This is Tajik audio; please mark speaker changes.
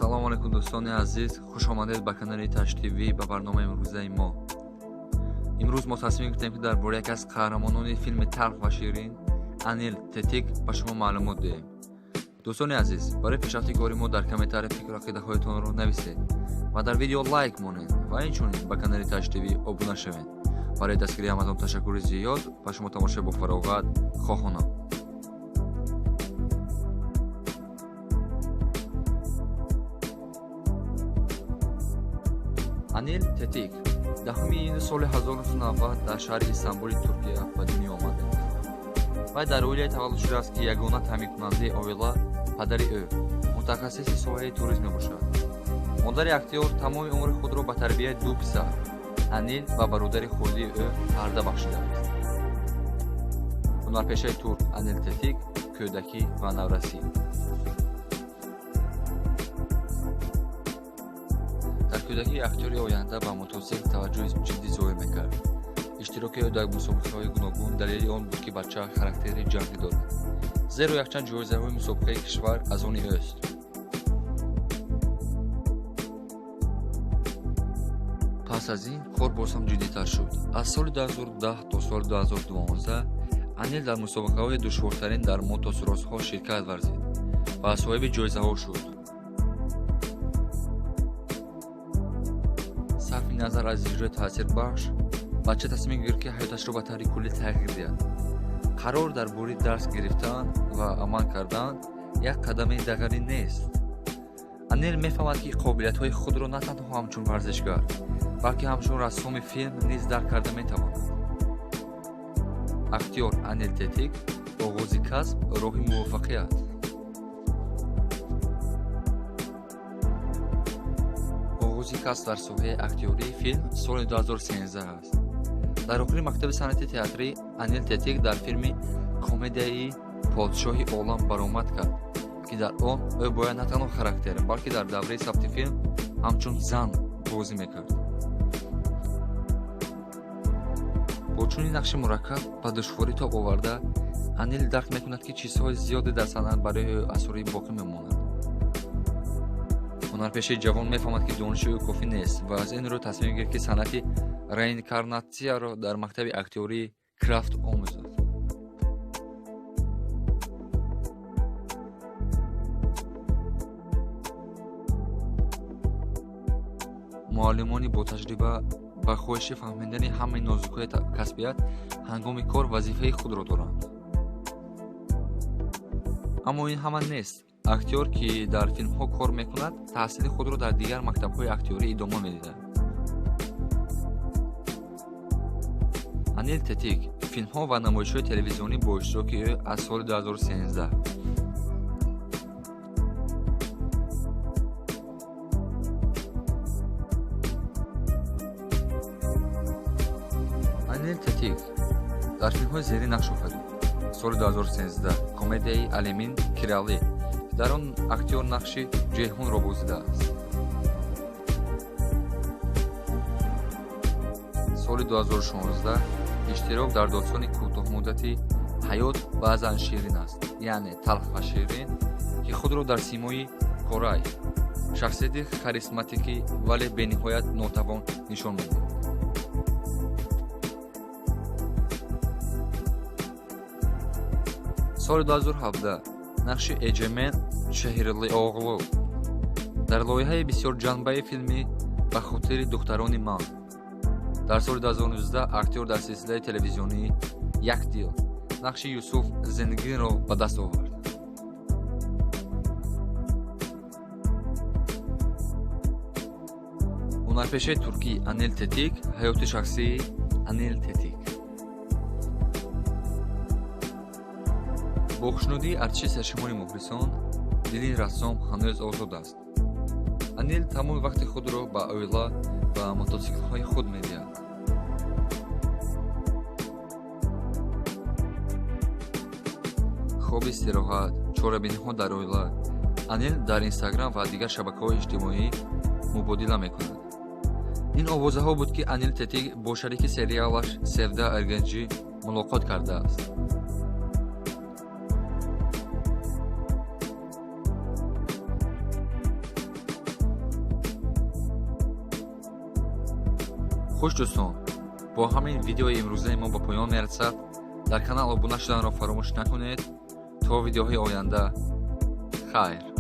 Speaker 1: салому алайкум дӯстони азиз, хушомадед ба канали Touch TV ба барномаи имрӯзаи мо. имрӯз мо тасмим гирифтем ки дар бораи яке аз қаҳрамонони филми талх ва ширин Анил Тетик ба шумо маълумот диҳем. дӯстони азиз, барои пешрафти кори мо дар комментария фикру ақидаҳоятонро нависед ва дар видео лайк монед ва инчунин ба канали Touch TV обуна шавед. барои дастгирии ҳаматон ташаккури зиёд. Ба шумо тамошои бо фароғат хоҳонам. Анил Тетик 10 iyuni соли 1990 дар шаҳри Истанбули Туркия ба дунё омада. Вай дар оилае таваллуд шудааст ки ягона таъминкунандаи оила падари ӯ мутахассиси соҳаи туризм мебошад. модари актёр тамоми умри худро ба тарбияи ду писар Анил ва бародари хурдии ӯ парда бахшидааст. ҳунарпешаи турк Анил Тетик кӯдакӣ ва наврасӣ. дар кӯдакии актёри оянда ба мотосикл таваҷҷӯҳи ҷиддӣ зоҳир мекард. иштироки ӯ дар мусобиқаҳои гуногун далели он буд ки бача характери ҷангӣ дорад, зеро якчанд ҷоизаҳои мусобиқаи кишвар аз они ӯст. пас аз ин кор боз ҳам ҷиддитар шуд. аз соли 2010 то соли 2012 Анил дар мусобиқаҳои душвортарин дар мотосурозҳо ширкат варзид ва соҳиби ҷоизаҳо шуд. сарфи назар аз иҷрои таъсирбахш, бача тасмим гирифт ки ҳаёташро ба таври куллӣ тағйир диҳад. қарор дар бори дарс гирифтан ва амал кардан як қадами дағарӣ нест. Анил мефаҳмад ки қобилиятҳои худро на танҳо ҳамчун варзишгар, балки ҳамчун рассоми филм низ дарк карда метавонад. актёр Анил Тетик оғози касб роҳи муваффақият. оғози касб дар соҳаи актёрии филм соли 2013 аст. дар охири мактаби санъати театрӣ Анил Тетик дар филми комедияи «Подшоҳи олам» баромад кард, ки дар он ӯ бояд на танҳо характер, балки дар давраи сабти филм ҳамчун зан бозӣ мекард. бо чунин нақши мураккаб ба душворӣ тоб оварда, Анил дарк мекунад ки чизҳои зиёде дар санъат барои ӯ асрори боқӣ мемонад. ҳунарпешаи ҷавон мефаҳмад ки дониши ӯ кофӣ нест ва аз ин рӯ тасмим гирифт ки санъати реинкарнатсияро дар мактаби актёрии Крафт омӯзад. муаллимони ботаҷриба ба хоҳиши фаҳмидани ҳамаи нозукҳои касбият ҳангоми кор вазифаи худро доранд. аммо ин ҳама нест. актёр ки дар филмҳо кор мекунад, таҳсили худро дар дигар мактабҳои актёрӣ идома медиҳад. Анил Тетик филмҳо ва намоишҳои телевизионӣ бо иштироки ӯ аз соли 2013. Анил Тетик дар филмҳои зерӣ нақш офарид. соли 2013 комедияи Алемин Кирали, дар он актёр нақши Ҷейҳунро бозидааст. соли 2016 иштирок дар достони кӯтоҳмуддати «Ҳаёт баъзан ширин аст», яъне «Талх ва ширин», ки худро дар симои Корай, шахсияти харизматикӣ вале бениҳоят нотавон нишон медиҳад. соли 2017 нақши Эҷемен Шеҳрли Оғлу дар лоиҳаи бисёр ҷанбаи филми «Ба хотири духтарони ман». дар соли 2019 актёр дар силсилаи телевизионии «Як дил» нақши Юсуф Зиндагиро ба даст овард. ҳунарпешаи туркӣ Анил Тетик ҳаёти шахсии Анил Тетик. бо хушнудии артиши сершумори мухлисон, дили рассом ҳанӯз озод аст. Анил тамоми вақти худро ба оила ва мотосиклҳои худ медиҳад. хоби истироҳат, чорабиниҳо дар оила. Анил дар Инстаграм ва дигар шабакаҳои иҷтимоӣ мубодила мекунад. ин овозаҳо буд ки Анил Тетик бо шарики сериалаш Севда Эргенҷӣ мулоқот кардааст. хуш дӯстон, бо ҳамин видеои имрӯзаи мо ба поён мерасад. дар канал обуна шуданро фаромӯш накунед. То видеоҳои оянда, хайр.